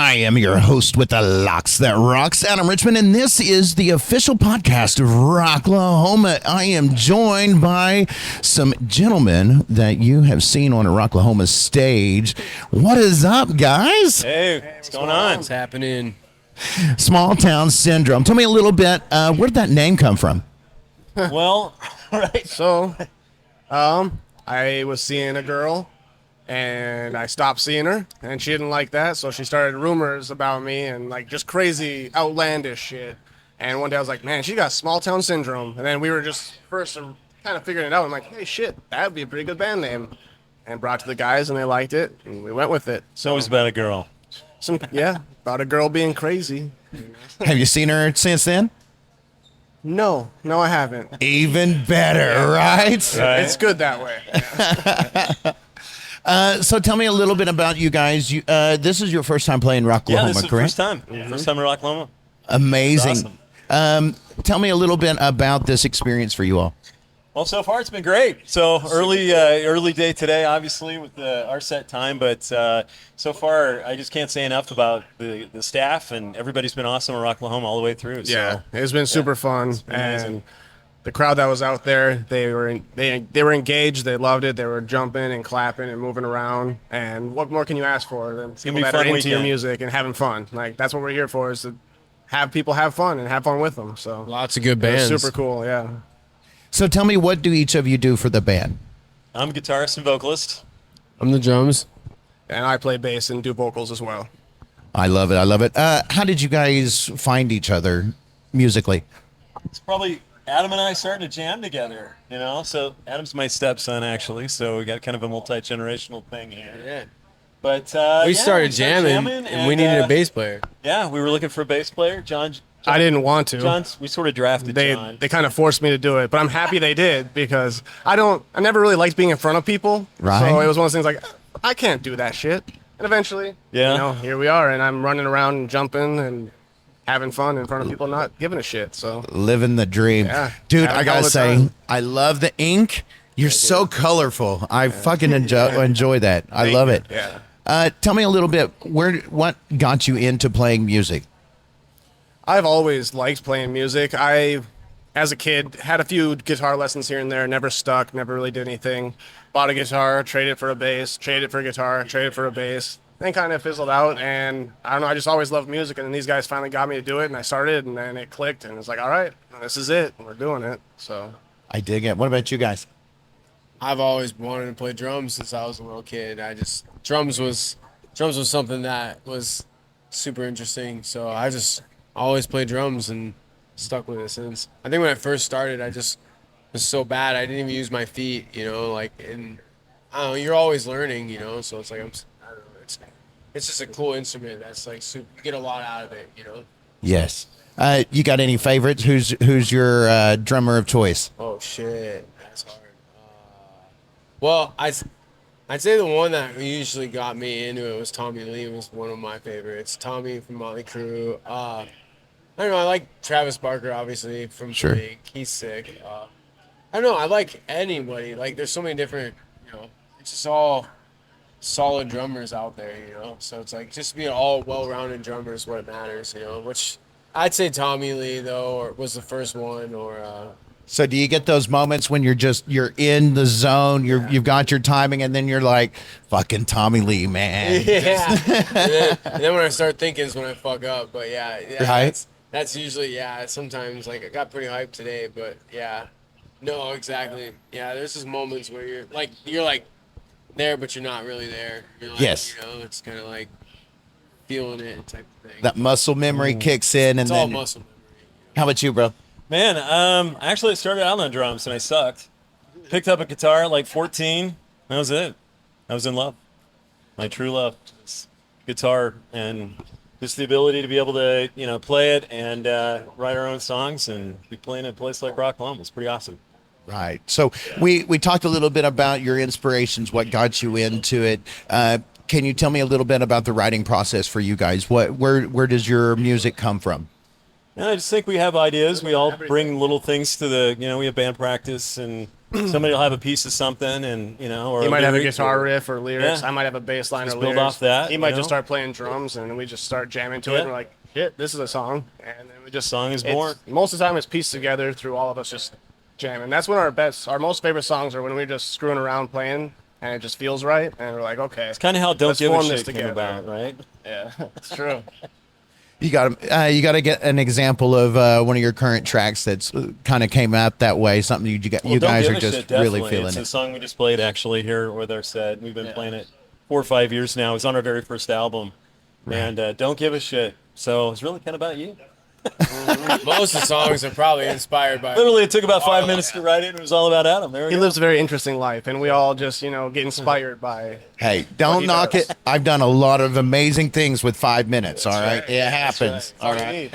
I am your host with the locks that rocks, Adam Richmond, and this is the official podcast of Rocklahoma. I am joined by some gentlemen that you have seen on a Rocklahoma stage. What is up, guys? Hey, what's going on? What's happening? Small Town SINdrome. Tell me a little bit, where did that name come from? Well, right. So, I was seeing a girl, and I stopped seeing her, and she didn't like that, so she started rumors about me and like just crazy, outlandish shit. And one day I was like, man, she got Small Town SINdrome. And then we were just first kind of figuring it out. I'm like, hey, shit, that would be a pretty good band name. And brought it to the guys, and they liked it, and we went with it. So it was about a girl. About a girl being crazy. Have you seen her since then? No, I haven't. Even better, right? It's good that way. So tell me a little bit about you guys. This is your first time playing Rocklahoma, Yeah, this is the correct? first time. First time in Rocklahoma. Amazing. Awesome. Tell me a little bit about this experience for you all. Well, so far it's been great. So early day today, obviously, with our set time. But so far, I just can't say enough about the staff, and everybody's been awesome at Rocklahoma all the way through. Yeah, So, it's been super fun, amazing. and the crowd that was out there, they were engaged. They loved it. They were jumping and clapping and moving around. And what more can you ask for than gonna people be that fun are into your weekend. music and having fun? Like that's what we're here for, is to have people have fun and have fun with them. So Lots of good it was bands. super cool. Yeah. So tell me, what do each of you do for the band? I'm a guitarist and vocalist. I'm the drums. And I play bass and do vocals as well. I love it. I love it. How did you guys find each other musically? It's probably Adam and I starting to jam together, So Adam's my stepson, actually, so we got kind of a multi-generational thing here. Yeah. But We started jamming, and we needed a bass player. Yeah, we were looking for a bass player. John I didn't want to. we sort of drafted John. They kind of forced me to do it, but I'm happy they did, because I never really liked being in front of people. Right. So it was one of those things like, I can't do that shit. And eventually, Yeah. here we are, and I'm running around and jumping and having fun in front of people, not giving a shit. So Living the dream. Yeah. Dude, Have I it gotta all the say, time. I love the ink. You're so colorful. I fucking enjoy that. I love it. Yeah. Tell me a little bit, what got you into playing music? I've always liked playing music. I, as a kid, had a few guitar lessons here and there, never stuck, never really did anything. Bought a guitar, traded it for a bass, traded it for a guitar, traded it for a bass. Then kind of fizzled out, and I don't know, I just always loved music, and then these guys finally got me to do it, and I started, and then it clicked, and it's like, all right, this is it, and we're doing it, so. I dig it. What about you guys? I've always wanted to play drums since I was a little kid. Drums was something that was super interesting. So I just always played drums and stuck with it since. I think when I first started, I just was so bad I didn't even use my feet. And I don't know. You're always learning. So it's like I don't know. It's just a cool instrument. That's like super, you get a lot out of it. Yes. You got any favorites? Who's your drummer of choice? Oh shit, that's hard. Well, I'd say the one that usually got me into it was Tommy Lee. Was one of my favorites. Tommy from Motley Crue. I don't know. I like Travis Barker, obviously from Sure. Blink. He's sick. I don't know. I like anybody. Like, there's so many different. It's just all solid drummers out there. So it's like just being all well-rounded drummer is what matters. Which I'd say Tommy Lee though, was the first one, or. So do you get those moments when you're in the zone, you've got your timing, and then you're like, fucking Tommy Lee, man. Yeah. and then when I start thinking is when I fuck up. But yeah, Right. that's usually, sometimes like I got pretty hyped today, but yeah. No, exactly. Yeah, there's just moments where you're like there, but you're not really there. You're like, Yes. It's kind of like feeling it type of thing. That muscle memory kicks in, and It's all then muscle memory. how about you, bro? Man, actually, I started out on drums and I sucked. Picked up a guitar at like 14. That was it. I was in love. My true love is guitar, and just the ability to be able to, play it and write our own songs and be playing at a place like Rocklahoma. It's pretty awesome. Right. So we talked a little bit about your inspirations, what got you into it. Can you tell me a little bit about the writing process for you guys? Where does your music come from? And I just think we have ideas. We all bring little things to we have band practice, and somebody will have a piece of something, and or He might have a lyrics guitar or- riff or lyrics. Yeah. I might have a bass line Just or build lyrics. off that, He might you just know? start playing drums, and we just start jamming to it. Yeah. And we're like, shit, this is a song. And then we just Song is it's- born. Most of the time, it's pieced together through all of us just jamming. That's when our most favorite songs are when we're just screwing around playing, and it just feels right, and we're like, okay, It's kind of how "Don't let's Give a form this Shit" came together. about, right? Yeah, it's true. You got to get an example of one of your current tracks that's kind of came out that way. Something you Well, you Don't guys Give are a just Shit, really definitely. feeling It's it. a song we just played actually here with our set. We've been playing it 4 or 5 years now. It was on our very first album, and "Don't Give a Shit." So it's really kind of about you. Most of the songs are probably inspired by. Literally, it took about 5 minutes to write it. It was all about Adam. There we He go. lives a very interesting life, and we all just get inspired by. Hey, don't he knock does. it. I've done a lot of amazing things with 5 minutes. All right, right. it happens. All right.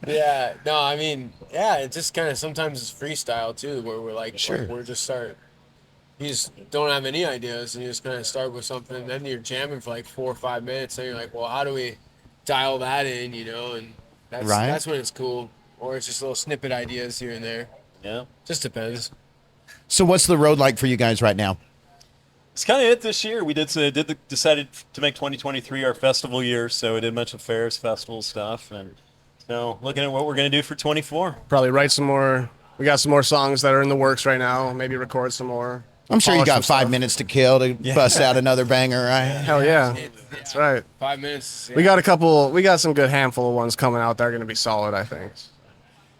Yeah, no, I mean, yeah, it just kind of sometimes it's freestyle too, where we're like, Sure. we're just start. You just don't have any ideas, and you just kind of start with something, and then you're jamming for like 4 or 5 minutes, and you're like, well, how do we dial that in, and that's when it's cool, or it's just little snippet ideas here and there. Yeah. Just depends. So, what's the road like for you guys right now? It's kind of it this year. We decided to make 2023 our festival year, so we did a bunch of fairs, festival stuff, and so looking at what we're going to do for 24. Probably write some more. We got some more songs that are in the works right now. Maybe record some more. I'm sure you polish got some 5 stuff. minutes to kill to bust out another banger, right? Hell yeah, that's right. 5 minutes. We got some good handful of ones coming out that are going to be solid, I think.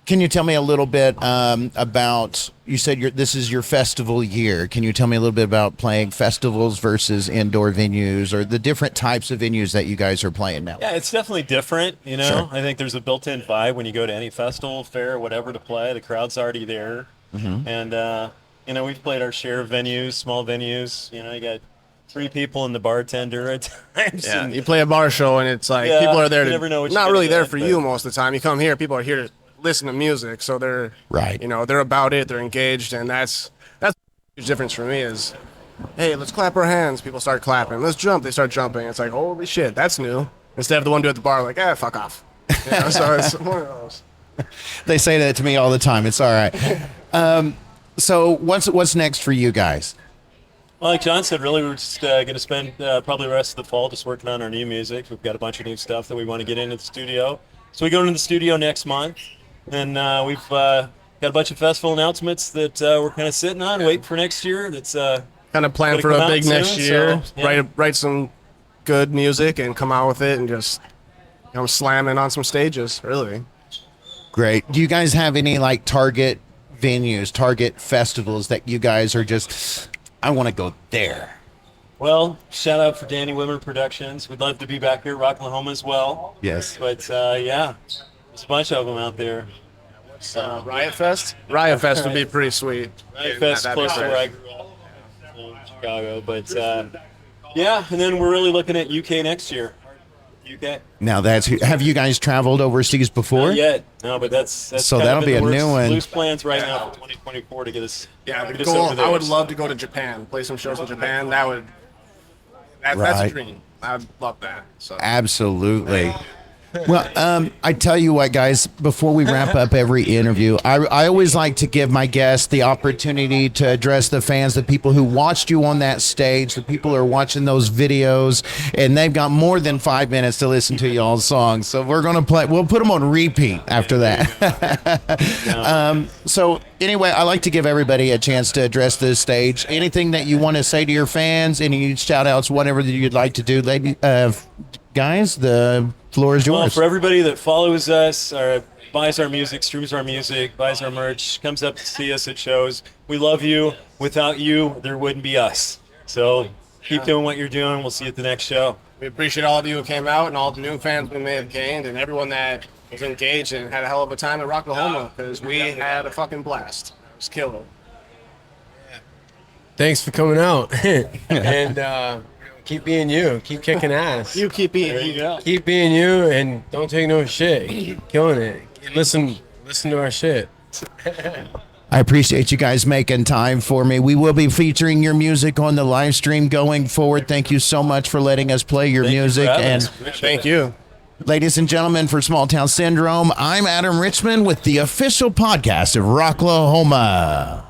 Can you tell me a little bit about? You said this is your festival year. Can you tell me a little bit about playing festivals versus indoor venues, or the different types of venues that you guys are playing now? Yeah, it's definitely different. Sure. I think there's a built-in vibe when you go to any festival, fair, whatever to play. The crowd's already there, and we've played our share of venues, small venues. You got 3 people and the bartender at times. Yeah, and- you play a bar show and it's like Yeah, people are there you to never know what you're not gonna really there get, for but- you most of the time. You come here, people are here to listen to music, so they're Right. they're about it, they're engaged, and that's a huge difference for me is, hey, let's clap our hands. People start clapping. Let's jump. They start jumping. It's like, holy shit, that's new. Instead of the one dude at the bar like, fuck off. So it's one of those. They say that to me all the time. It's all right. So what's next for you guys? Well, like John said, really, we're just going to spend probably the rest of the fall just working on our new music. We've got a bunch of new stuff that we want to get into the studio. So we go into the studio next month, and we've got a bunch of festival announcements that we're kind of sitting on, waiting for next year. That's Kind of plan Gonna for come a out big next soon, year. so, yeah. Write some good music and come out with it and just slamming on some stages. Really. Great. Do you guys have any target venues, target festivals that you guys are just, I want to go there? well, shout out for Danny Wimmer Productions. We'd love to be back here at Rocklahoma as well. Yes. But yeah, there's a bunch of them out there. Riot Fest? Riot Fest would be pretty sweet. Riot Fest That'd be close to great. where I grew up in Chicago. But yeah, and then we're really looking at UK next year. UK. Now have you guys traveled overseas before? Not yet. No, but that's So kind that'll of be in the a new works. one. Loose plans right now for 2024 to get us. Yeah, get the us over goal. there. I would love to go to Japan, play some shows in Japan. That's a Right. dream. I'd love that. So Absolutely. Well, I tell you what, guys, before we wrap up every interview, I always like to give my guests the opportunity to address the fans, the people who watched you on that stage, the people who are watching those videos, and they've got more than 5 minutes to listen to y'all's songs. So we'll put them on repeat after that. So anyway, I like to give everybody a chance to address this stage. Anything that you want to say to your fans, any shout outs, whatever that you'd like to do, guys, the floor is Well, yours. for everybody that follows us, or buys our music, streams our music, buys our merch, comes up to see us at shows, we love you. Without you, there wouldn't be us. So keep doing what you're doing. We'll see you at the next show. we appreciate all of you who came out and all the new fans we may have gained and everyone that was engaged and had a hell of a time at Rocklahoma because we had a fucking blast. It was killer. Thanks for coming out, and keep being you. Keep kicking ass. You keep eating. There you go. Keep being you, and don't take no shit. Keep killing it. Listen to our shit. I appreciate you guys making time for me. We will be featuring your music on the live stream going forward. Thank you so much for letting us play your Thank you for music. having And us. Appreciate Thank it. you. ladies and gentlemen, for Small Town SINdrome, I'm Adam Richmond with the official podcast of Rocklahoma.